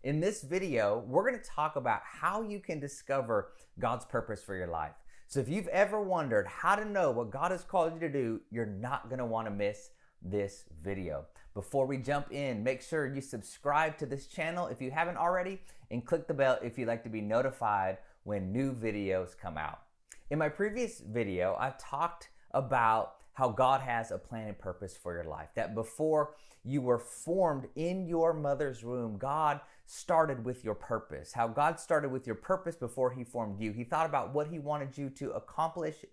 In this video, we're going to talk about how you can discover God's purpose for your life. So if you've ever wondered how to know what God has called you to do, you're not going to want to miss this video. Before we jump in, make sure you subscribe to this channel if you haven't already, and click the bell if you'd like to be notified when new videos come out. In my previous video, I talked about how God has a plan and purpose for your life. That before you were formed in your mother's womb, God started with your purpose. How God started with your purpose before He formed you. He thought about what He wanted you to accomplish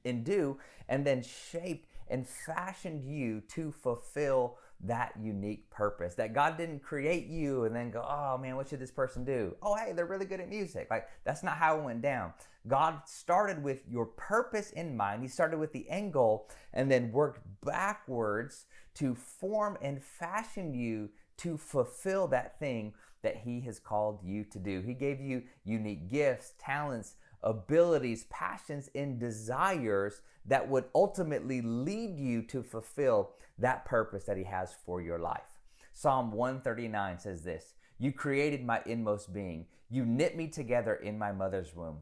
and do, and then shaped and fashioned you to fulfill that unique purpose. That God didn't create you and then go, oh man, what should this person do? Oh, hey, they're really good at music. Like, that's not how it went down. God started with your purpose in mind. He started with the end goal and then worked backwards to form and fashion you to fulfill that thing that He has called you to do. He gave you unique gifts, talents, abilities, passions, and desires that would ultimately lead you to fulfill that purpose that He has for your life. Psalm 139 says this: "You created my inmost being. You knit me together in my mother's womb.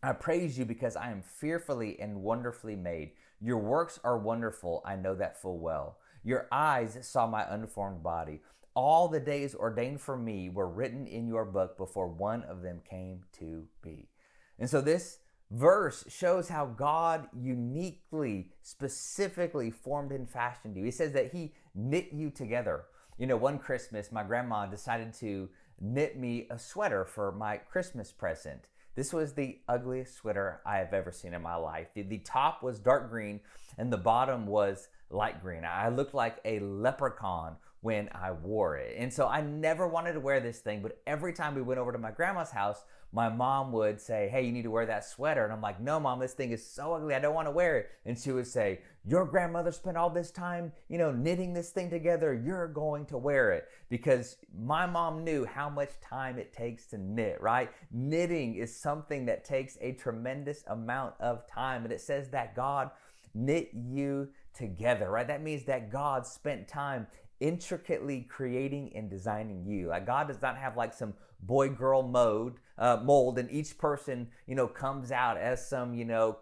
I praise you because I am fearfully and wonderfully made. Your works are wonderful. I know that full well. Your eyes saw my unformed body. All the days ordained for me were written in your book before one of them came to be." And so this verse shows how God uniquely, specifically formed and fashioned you. He says that He knit you together. You know, one Christmas, my grandma decided to knit me a sweater for my Christmas present. This was the ugliest sweater I have ever seen in my life. The top was dark green and the bottom was light green. I looked like a leprechaun when I wore it. And so I never wanted to wear this thing, but every time we went over to my grandma's house, my mom would say, "Hey, you need to wear that sweater." And I'm like, "No, Mom, this thing is so ugly. I don't want to wear it." And she would say, "Your grandmother spent all this time, knitting this thing together. You're going to wear it." Because my mom knew how much time it takes to knit, right? Knitting is something that takes a tremendous amount of time. And it says that God knit you together, right? That means that God spent time intricately creating and designing you. Like, God does not have like some boy-girl mold, and each person, comes out as some,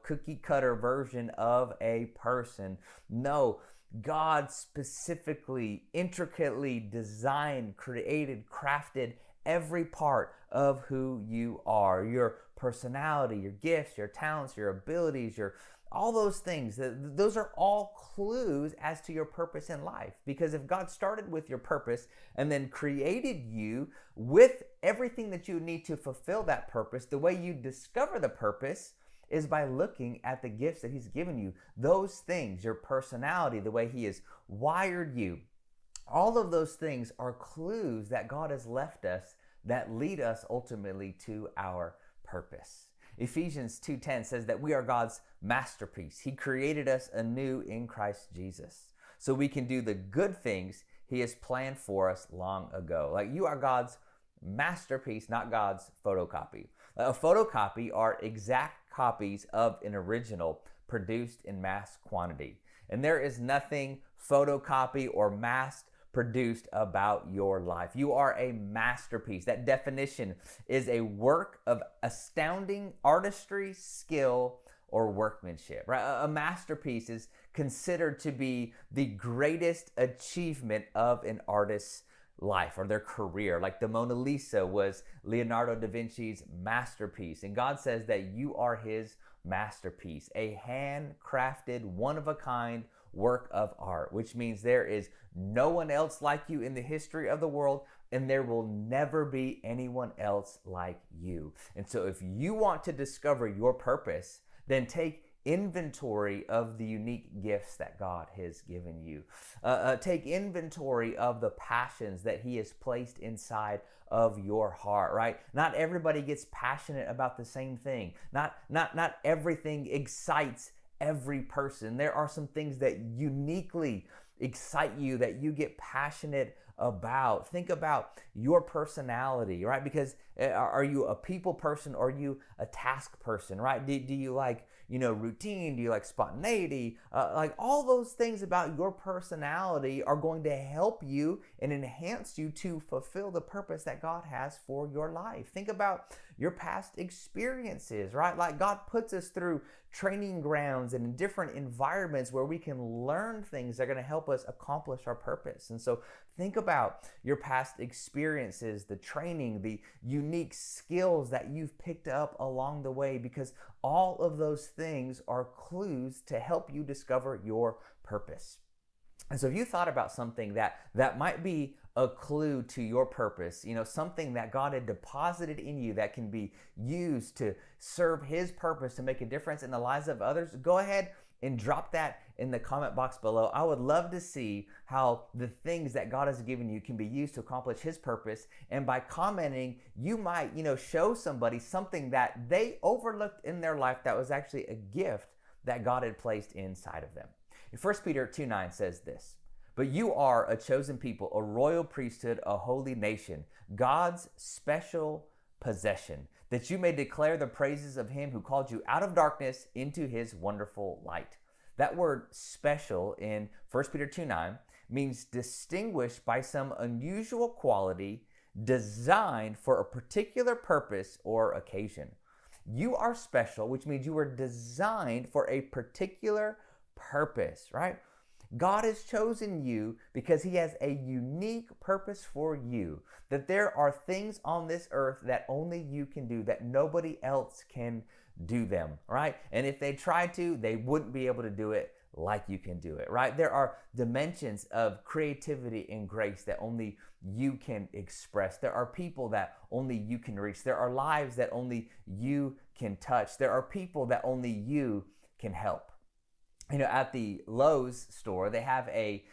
cookie-cutter version of a person. No, God specifically, intricately designed, created, crafted every part of who you are. Your personality, your gifts, your talents, your abilities, all those things. Those are all clues as to your purpose in life. Because if God started with your purpose and then created you with everything that you need to fulfill that purpose, the way you discover the purpose is by looking at the gifts that He's given you. Those things, your personality, the way He has wired you, all of those things are clues that God has left us that lead us ultimately to our purpose. Ephesians 2:10 says that we are God's masterpiece. He created us anew in Christ Jesus so we can do the good things He has planned for us long ago. Like, you are God's masterpiece, not God's photocopy. A photocopy are exact copies of an original produced in mass quantity. And there is nothing photocopy or mass produced about your life. You are a masterpiece. That definition is a work of astounding artistry, skill, or workmanship, right? A masterpiece is considered to be the greatest achievement of an artist's life or their career. Like the Mona Lisa was Leonardo da Vinci's masterpiece. And God says that you are His masterpiece, a handcrafted, one-of-a-kind work of art, which means there is no one else like you in the history of the world, and there will never be anyone else like you. And so if you want to discover your purpose, then take inventory of the unique gifts that God has given you. Take inventory of the passions that He has placed inside of your heart, right? Not everybody gets passionate about the same thing. Not everything excites every person. There are some things that uniquely excite you, that you get passionate about. Think about your personality, right? Because are you a people person or are you a task person, right? Do you like, routine? Do you like spontaneity? Like all those things about your personality are going to help you and enhance you to fulfill the purpose that God has for your life. Think about your past experiences, right? Like God puts us through training grounds and in different environments where we can learn things that are going to help us accomplish our purpose. And so think about your past experiences, the training, the unique skills that you've picked up along the way, because all of those things are clues to help you discover your purpose. And so if you thought about something that might be a clue to your purpose, something that God had deposited in you that can be used to serve His purpose, to make a difference in the lives of others, go ahead and drop that in the comment box below. I would love to see how the things that God has given you can be used to accomplish His purpose. And by commenting, you might, show somebody something that they overlooked in their life that was actually a gift that God had placed inside of them. 1 Peter 2:9 says this, "But you are a chosen people, a royal priesthood, a holy nation, God's special possession, that you may declare the praises of Him who called you out of darkness into His wonderful light." That word special in 1 Peter 2:9 means distinguished by some unusual quality designed for a particular purpose or occasion. You are special, which means you were designed for a particular purpose, right? God has chosen you because He has a unique purpose for you, that there are things on this earth that only you can do, that nobody else can do them, right? And if they tried to, they wouldn't be able to do it like you can do it, right? There are dimensions of creativity and grace that only you can express. There are people that only you can reach. There are lives that only you can touch. There are people that only you can help. At the Lowe's store, they have a,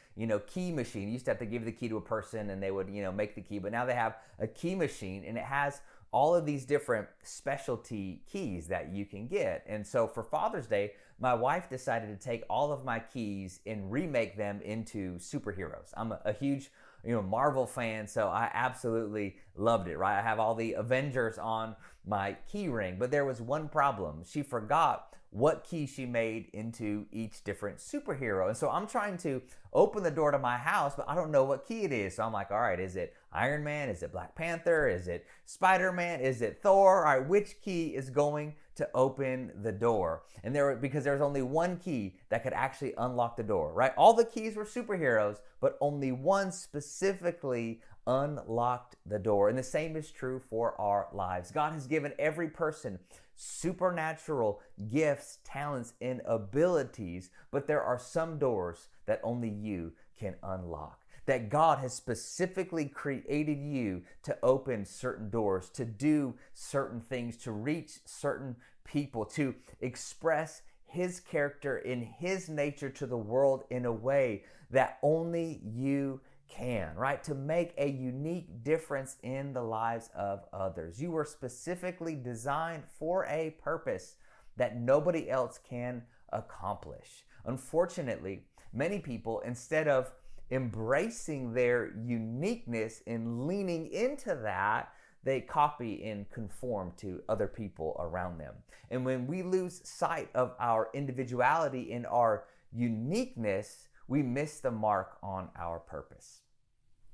key machine. You used to have to give the key to a person and they would, make the key. But now they have a key machine and it has all of these different specialty keys that you can get. And so for Father's Day, my wife decided to take all of my keys and remake them into superheroes. I'm a huge, Marvel fan, so I absolutely loved it, right? I have all the Avengers on my key ring, but there was one problem. She forgot what key she made into each different superhero. And so I'm trying to open the door to my house, but I don't know what key it is. So I'm like, all right, is it Iron Man? Is it Black Panther? Is it Spider-Man? Is it Thor? All right, which key is going to open the door? And because there was only one key that could actually unlock the door, right? All the keys were superheroes, but only one specifically unlocked the door. And the same is true for our lives. God has given every person supernatural gifts, talents, and abilities, but there are some doors that only you can unlock. That God has specifically created you to open certain doors, to do certain things, to reach certain people, to express His character in His nature to the world in a way that only you can, right? To make a unique difference in the lives of others. You were specifically designed for a purpose that nobody else can accomplish. Unfortunately, many people, instead of embracing their uniqueness and leaning into that, they copy and conform to other people around them. And when we lose sight of our individuality and our uniqueness, we miss the mark on our purpose.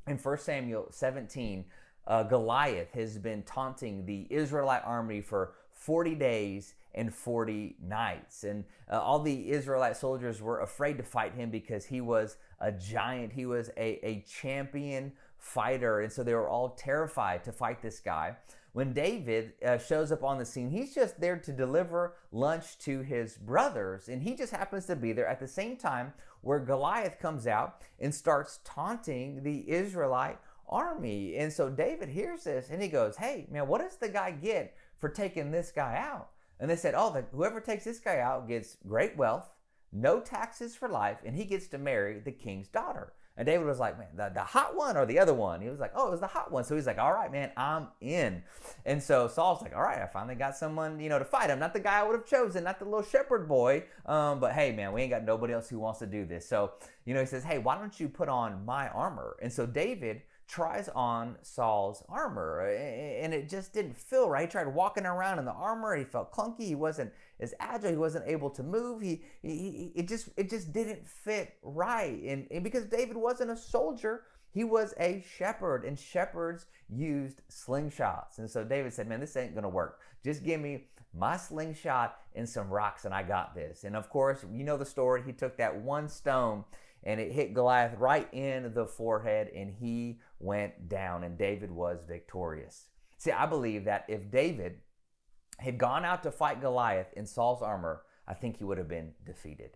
In 1 Samuel 17, Goliath has been taunting the Israelite army for 40 days and 40 nights. And all the Israelite soldiers were afraid to fight him because he was a giant. He was a champion fighter. And so they were all terrified to fight this guy. When David shows up on the scene, he's just there to deliver lunch to his brothers. And he just happens to be there at the same time where Goliath comes out and starts taunting the Israelite army. And so David hears this and he goes, "Hey, man, what does the guy get for taking this guy out?" And they said, whoever takes this guy out gets great wealth, no taxes for life, and he gets to marry the king's daughter. And David was like, "Man, the hot one or the other one?" He was like, "Oh, it was the hot one." So he's like, "All right, man, I'm in." And so Saul's like, "All right, I finally got someone, to fight him. Not the guy I would have chosen, not the little shepherd boy. But hey, man, we ain't got nobody else who wants to do this." So, he says, "Hey, why don't you put on my armor?" And so David tries on Saul's armor, and it just didn't feel right. He tried walking around in the armor. He felt clunky. He wasn't as agile. He wasn't able to move. It just didn't fit right. And because David wasn't a soldier, he was a shepherd, and shepherds used slingshots. And so David said, man, this ain't going to work. Just give me my slingshot and some rocks, and I got this. And of course, you know the story. He took that one stone, and it hit Goliath right in the forehead, and he went down, and David was victorious. See, I believe that if David had gone out to fight Goliath in Saul's armor, I think he would have been defeated.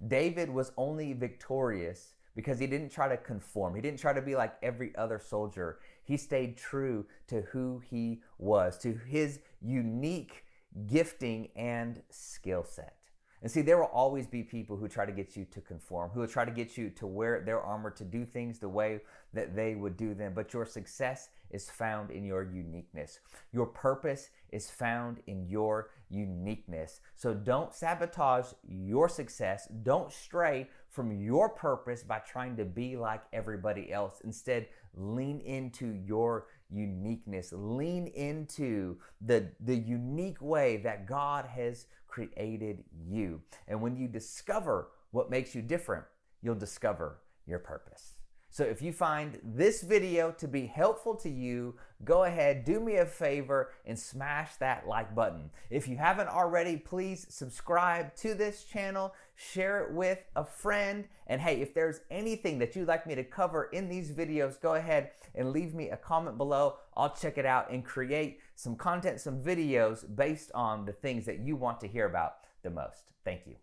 David was only victorious because he didn't try to conform. He didn't try to be like every other soldier. He stayed true to who he was, to his unique gifting and skill set. And see, there will always be people who try to get you to conform, who will try to get you to wear their armor, to do things the way that they would do them. But your success is found in your uniqueness. Your purpose is found in your uniqueness. So don't sabotage your success. Don't stray from your purpose by trying to be like everybody else. Instead, lean into your uniqueness. Lean into the unique way that God has created you. And when you discover what makes you different, you'll discover your purpose. So if you find this video to be helpful to you, go ahead, do me a favor, and smash that like button. If you haven't already, please subscribe to this channel, share it with a friend, and hey, if there's anything that you'd like me to cover in these videos, go ahead and leave me a comment below. I'll check it out and create some content, some videos based on the things that you want to hear about the most. Thank you.